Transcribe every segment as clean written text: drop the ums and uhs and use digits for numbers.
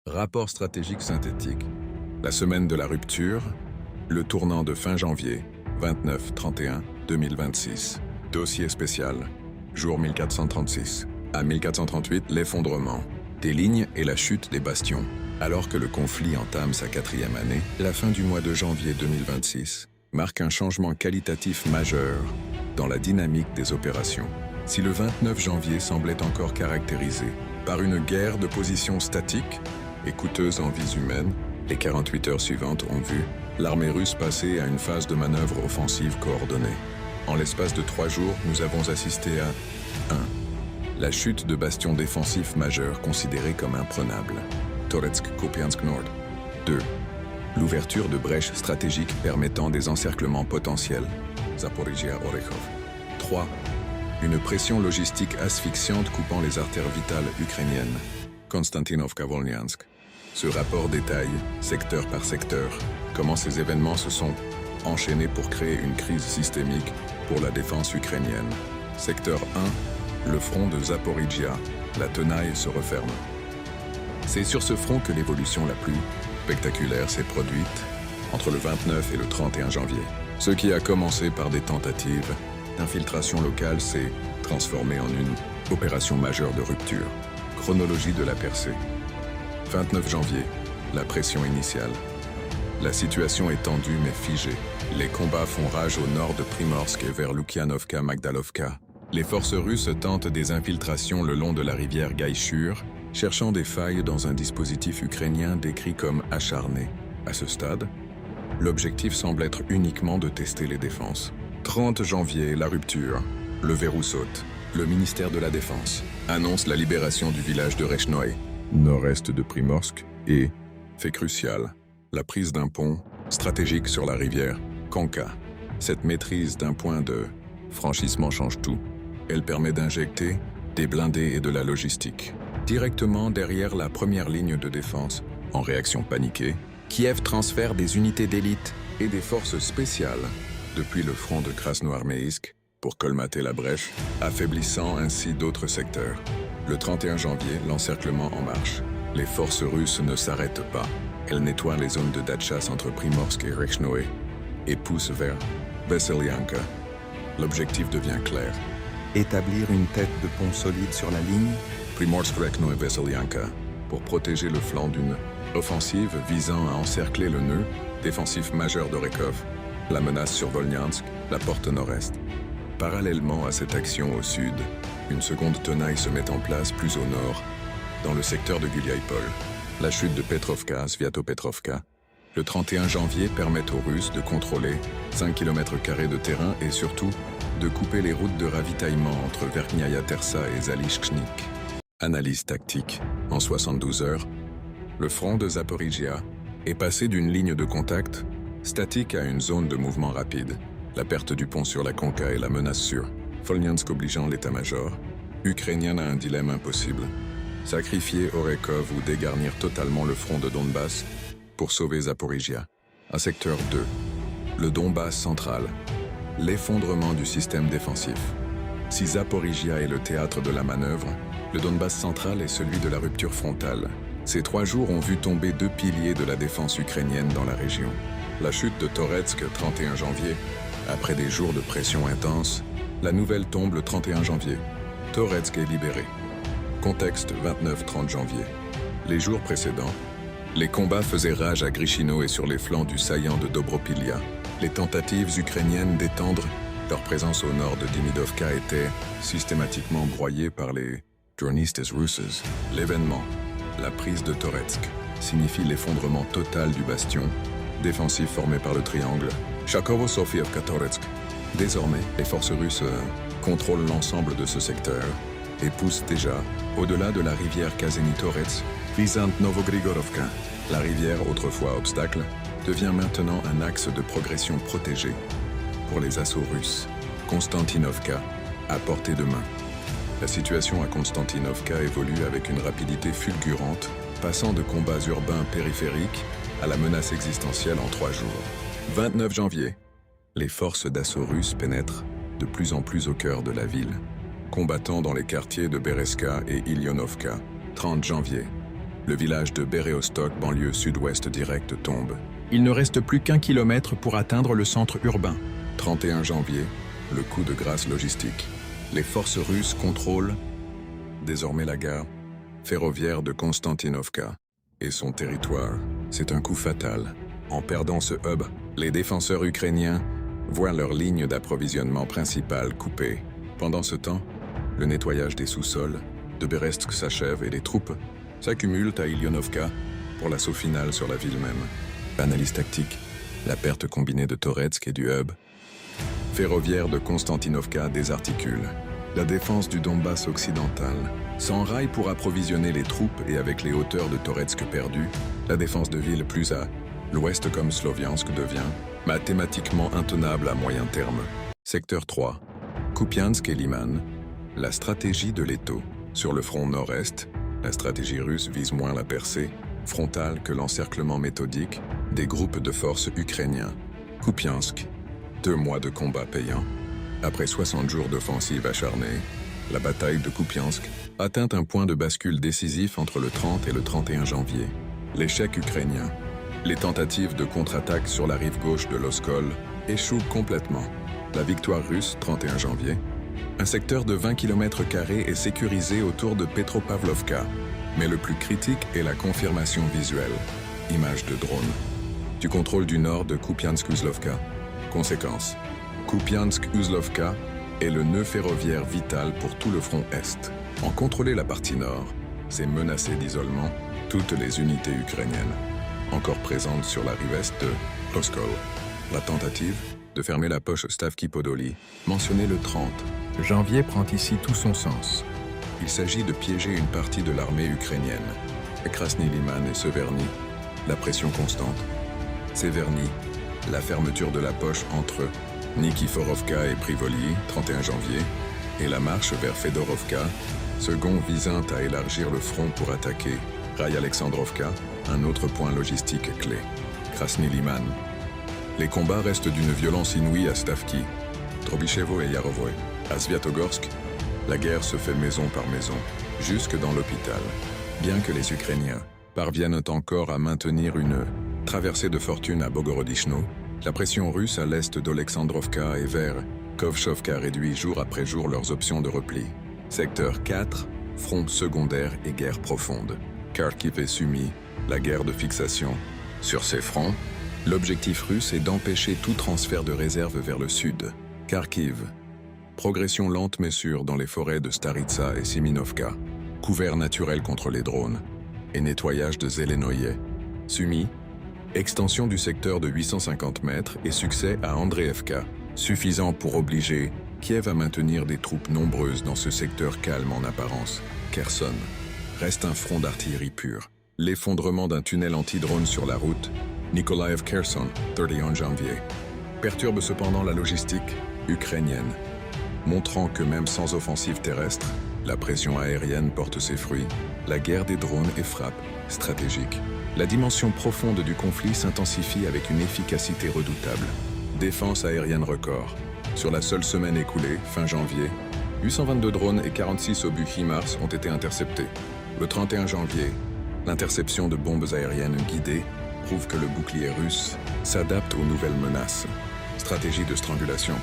Rapport stratégique synthétique. La semaine de la rupture, le tournant de fin janvier, 29-31-2026. Dossier spécial, jour 1436. À 1438, l'effondrement des lignes et la chute des bastions. Alors que le conflit entame sa 4e année, la fin du mois de janvier 2026 marque un changement qualitatif majeur dans la dynamique des opérations. Si le 29 janvier semblait encore caractérisé par une guerre de position statique et coûteuse en vies humaines, les 48 heures suivantes ont vu l'armée russe passer à une phase de manœuvre offensive coordonnée. En l'espace de 3 jours, nous avons assisté à 1. La chute de bastions défensifs majeurs considérés comme imprenables. Toretsk-Kupiansk Nord. 2. L'ouverture de brèches stratégiques permettant des encerclements potentiels. Zaporizhia-Orekhov. 3. Une pression logistique asphyxiante coupant les artères vitales ukrainiennes. Konstantinovka-Volnyansk. Ce rapport détaille, secteur par secteur, comment ces événements se sont enchaînés pour créer une crise systémique pour la défense ukrainienne. Secteur 1, le front de Zaporizhia. La tenaille se referme. C'est sur ce front que l'évolution la plus spectaculaire s'est produite entre le 29 et le 31 janvier. Ce qui a commencé par des tentatives d'infiltration locale s'est transformé en une opération majeure de rupture. Chronologie de la percée. 29 janvier, la pression initiale. La situation est tendue mais figée. Les combats font rage au nord de Primorsk et vers Lukianovka-Magdalovka. Les forces russes tentent des infiltrations le long de la rivière Gaïchur, cherchant des failles dans un dispositif ukrainien décrit comme acharné. À ce stade, l'objectif semble être uniquement de tester les défenses. 30 janvier, la rupture. Le verrou saute. Le ministère de la Défense annonce la libération du village de Rechnoe, nord-est de Primorsk, et, fait crucial, la prise d'un pont stratégique sur la rivière Konka. Cette maîtrise d'un point de franchissement change tout. Elle permet d'injecter des blindés et de la logistique directement derrière la première ligne de défense. En réaction paniquée, Kiev transfère des unités d'élite et des forces spéciales depuis le front de Krasnoarméisk pour colmater la brèche, affaiblissant ainsi d'autres secteurs. Le 31 janvier, l'encerclement en marche. Les forces russes ne s'arrêtent pas. Elles nettoient les zones de Datchas entre Primorsk et Rechnoe et poussent vers Veselyanka. L'objectif devient clair. Établir une tête de pont solide sur la ligne Primorsk-Rechnoe-Veselyanka pour protéger le flanc d'une offensive visant à encercler le nœud défensif majeur d'Orekhov, la menace sur Volnyansk, la porte nord-est. Parallèlement à cette action au sud, une seconde tenaille se met en place plus au nord, dans le secteur de Guliaïpol. La chute de Petrovka, Sviatopetrovka, le 31 janvier permet aux Russes de contrôler 5 km² de terrain et surtout de couper les routes de ravitaillement entre Verkhnaya Tersa et Zalishchnik. Analyse tactique. En 72 heures, le front de Zaporizhia est passé d'une ligne de contact statique à une zone de mouvement rapide. La perte du pont sur la Konka et la menace sur Volnyansk obligeant l'état-major ukrainien à un dilemme impossible. Sacrifier Orekhov ou dégarnir totalement le front de Donbass pour sauver Zaporizhia. À secteur 2, le Donbass central. L'effondrement du système défensif. Si Zaporizhia est le théâtre de la manœuvre, le Donbass central est celui de la rupture frontale. Ces 3 jours ont vu tomber 2 piliers de la défense ukrainienne dans la région. La chute de Toretsk, 31 janvier. Après des jours de pression intense, la nouvelle tombe le 31 janvier. Toretsk est libéré. Contexte 29-30 janvier. Les jours précédents, les combats faisaient rage à Grichino et sur les flancs du saillant de Dobropilia. Les tentatives ukrainiennes d'étendre leur présence au nord de Dimidovka étaient systématiquement broyées par les dronistes russes. L'événement, la prise de Toretsk, signifie l'effondrement total du bastion défensif formé par le triangle Charkovo-Sofievka-Toretsk. Désormais, les forces russes contrôlent l'ensemble de ce secteur et poussent déjà au-delà de la rivière Kazeni-Torets, Vizant-Novogrigorovka. La rivière, autrefois obstacle, devient maintenant un axe de progression protégé pour les assauts russes. Konstantinovka, à portée de main. La situation à Konstantinovka évolue avec une rapidité fulgurante, passant de combats urbains périphériques à la menace existentielle en 3 jours. 29 janvier. Les forces d'assaut russes pénètrent de plus en plus au cœur de la ville, combattant dans les quartiers de Bereska et Ilionovka. 30 janvier. Le village de Bereostok, banlieue sud-ouest directe, tombe. Il ne reste plus qu'1 kilomètre pour atteindre le centre urbain. 31 janvier, le coup de grâce logistique. Les forces russes contrôlent désormais la gare ferroviaire de Konstantinovka et son territoire. C'est un coup fatal. En perdant ce hub, les défenseurs ukrainiens voient leur ligne d'approvisionnement principale coupée. Pendant ce temps, le nettoyage des sous-sols de Berestsk s'achève et les troupes s'accumulent à Ilionovka pour l'assaut final sur la ville même. Analyse tactique, la perte combinée de Toretsk et du hub ferroviaire de Konstantinovka désarticule. La défense du Donbass occidental s'enraille pour approvisionner les troupes et avec les hauteurs de Toretsk perdues, la défense de ville plus à l'ouest comme Sloviansk devient mathématiquement intenable à moyen terme. Secteur 3. Kupiansk et Liman. La stratégie de Leto. Sur le front nord-est, la stratégie russe vise moins la percée frontale que l'encerclement méthodique des groupes de forces ukrainiens. Kupiansk. 2 mois de combat payants. Après 60 jours d'offensive acharnée, la bataille de Kupiansk atteint un point de bascule décisif entre le 30 et le 31 janvier. L'échec ukrainien. Les tentatives de contre-attaque sur la rive gauche de l'Oskol échouent complètement. La victoire russe, 31 janvier. Un secteur de 20 km² est sécurisé autour de Petropavlovka. Mais le plus critique est la confirmation visuelle. Image de drone. Du contrôle du nord de Kupiansk-Uzlovka. Conséquence. Kupiansk-Uzlovka est le nœud ferroviaire vital pour tout le front Est. En contrôler la partie nord, c'est menacer d'isolement toutes les unités ukrainiennes, encore présentes sur la rive est de Oskol. La tentative de fermer la poche Stavki-Podoli, mentionnée le 30 janvier, prend ici tout son sens. Il s'agit de piéger une partie de l'armée ukrainienne. À Krasny Liman et Severny, la pression constante. Severny, la fermeture de la poche entre Nikiforovka et Privoli, 31 janvier, et la marche vers Fedorovka, second visant à élargir le front pour attaquer Ray-Alexandrovka, un autre point logistique clé. Krasny Liman. Les combats restent d'une violence inouïe à Stavki, Drobichevo et Yarovoy. À Sviatogorsk, la guerre se fait maison par maison, jusque dans l'hôpital. Bien que les Ukrainiens parviennent encore à maintenir une traversée de fortune à Bogorodichno, la pression russe à l'est d'Olexandrovka et vers Kovchovka réduit jour après jour leurs options de repli. Secteur 4, front secondaire et guerre profonde. Kharkiv et Sumy, la guerre de fixation. Sur ces fronts, l'objectif russe est d'empêcher tout transfert de réserve vers le sud. Kharkiv. Progression lente mais sûre dans les forêts de Staritsa et Siminovka. Couvert naturel contre les drones. Et nettoyage de Zelenoye. Sumy. Extension du secteur de 850 mètres et succès à Andreevka, suffisant pour obliger Kiev à maintenir des troupes nombreuses dans ce secteur calme en apparence. Kherson. Reste un front d'artillerie pure. L'effondrement d'un tunnel anti-drone sur la route, Nikolaev-Kherson, 31 janvier, perturbe cependant la logistique ukrainienne, montrant que même sans offensive terrestre, la pression aérienne porte ses fruits, la guerre des drones et frappes stratégiques. La dimension profonde du conflit s'intensifie avec une efficacité redoutable. Défense aérienne record. Sur la seule semaine écoulée, fin janvier, 822 drones et 46 obus HIMARS ont été interceptés. Le 31 janvier, l'interception de bombes aériennes guidées prouve que le bouclier russe s'adapte aux nouvelles menaces. Stratégie de strangulation.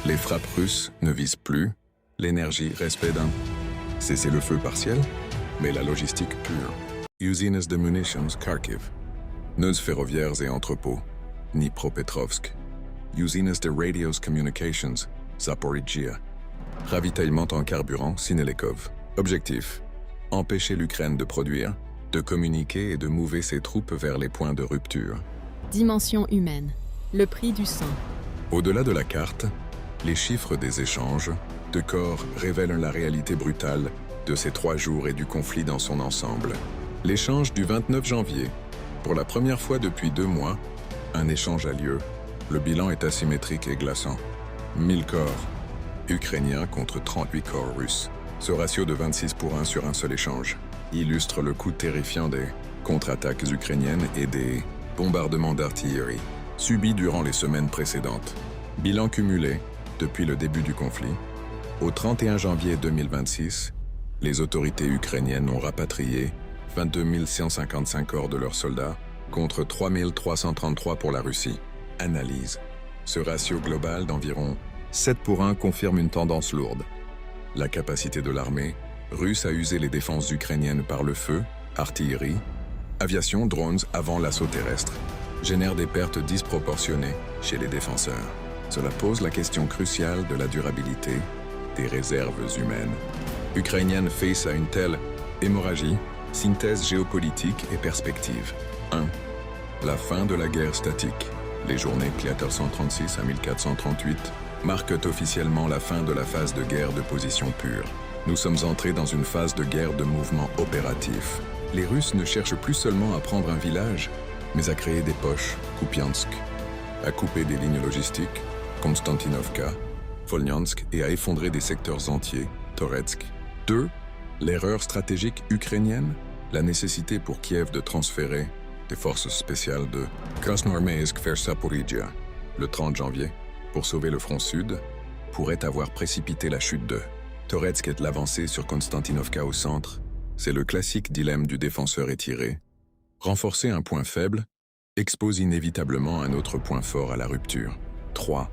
Les frappes russes ne visent plus l'énergie, respect d'un cessez-le-feu partiel, mais la logistique pure. Usines de munitions, Kharkiv. Nœuds ferroviaires et entrepôts, Dnipropetrovsk. Usines de radios communications, Zaporizhia. Ravitaillement en carburant, Sinelekov. Objectif. Empêcher l'Ukraine de produire, de communiquer et de mouver ses troupes vers les points de rupture. Dimension humaine. Le prix du sang. Au-delà de la carte, les chiffres des échanges de corps révèlent la réalité brutale de ces 3 jours et du conflit dans son ensemble. L'échange du 29 janvier. Pour la première fois depuis 2 mois, un échange a lieu. Le bilan est asymétrique et glaçant. 1000 corps ukrainiens contre 38 corps russes. Ce ratio de 26-1 sur un seul échange illustre le coût terrifiant des contre-attaques ukrainiennes et des bombardements d'artillerie subis durant les semaines précédentes. Bilan cumulé depuis le début du conflit. Au 31 janvier 2026, les autorités ukrainiennes ont rapatrié 22 155 corps de leurs soldats, contre 3 333 pour la Russie. Analyse. Ce ratio global d'environ 7 pour 1 confirme une tendance lourde. La capacité de l'armée russe à user les défenses ukrainiennes par le feu, artillerie, aviation, drones avant l'assaut terrestre, génère des pertes disproportionnées chez les défenseurs. Cela pose la question cruciale de la durabilité des réserves humaines ukrainiennes face à une telle hémorragie. Synthèse géopolitique et perspective. 1. La fin de la guerre statique. Les journées 1436 à 1438 marquent officiellement la fin de la phase de guerre de position pure. Nous sommes entrés dans une phase de guerre de mouvement opératif. Les Russes ne cherchent plus seulement à prendre un village, mais à créer des poches, Kupiansk, à couper des lignes logistiques, Konstantinovka, Volnyansk, et à effondrer des secteurs entiers, Toretsk. 2. L'erreur stratégique ukrainienne, la nécessité pour Kiev de transférer des forces spéciales de Krasnoarmeysk vers Zaporizhia le 30 janvier pour sauver le front sud, pourrait avoir précipité la chute de Toretsk et l'avancée sur Konstantinovka au centre. C'est le classique dilemme du défenseur étiré. Renforcer un point faible expose inévitablement un autre point fort à la rupture. 3.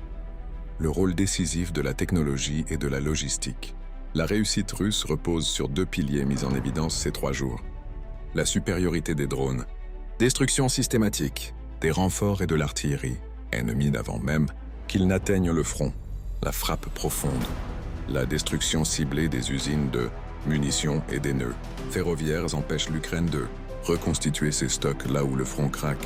Le rôle décisif de la technologie et de la logistique. La réussite russe repose sur 2 piliers mis en évidence ces 3 jours. La supériorité des drones, destruction systématique, des renforts et de l'artillerie, ennemis d'avant même qu'ils n'atteignent le front, la frappe profonde, la destruction ciblée des usines de munitions et des nœuds ferroviaires empêche l'Ukraine de reconstituer ses stocks là où le front craque.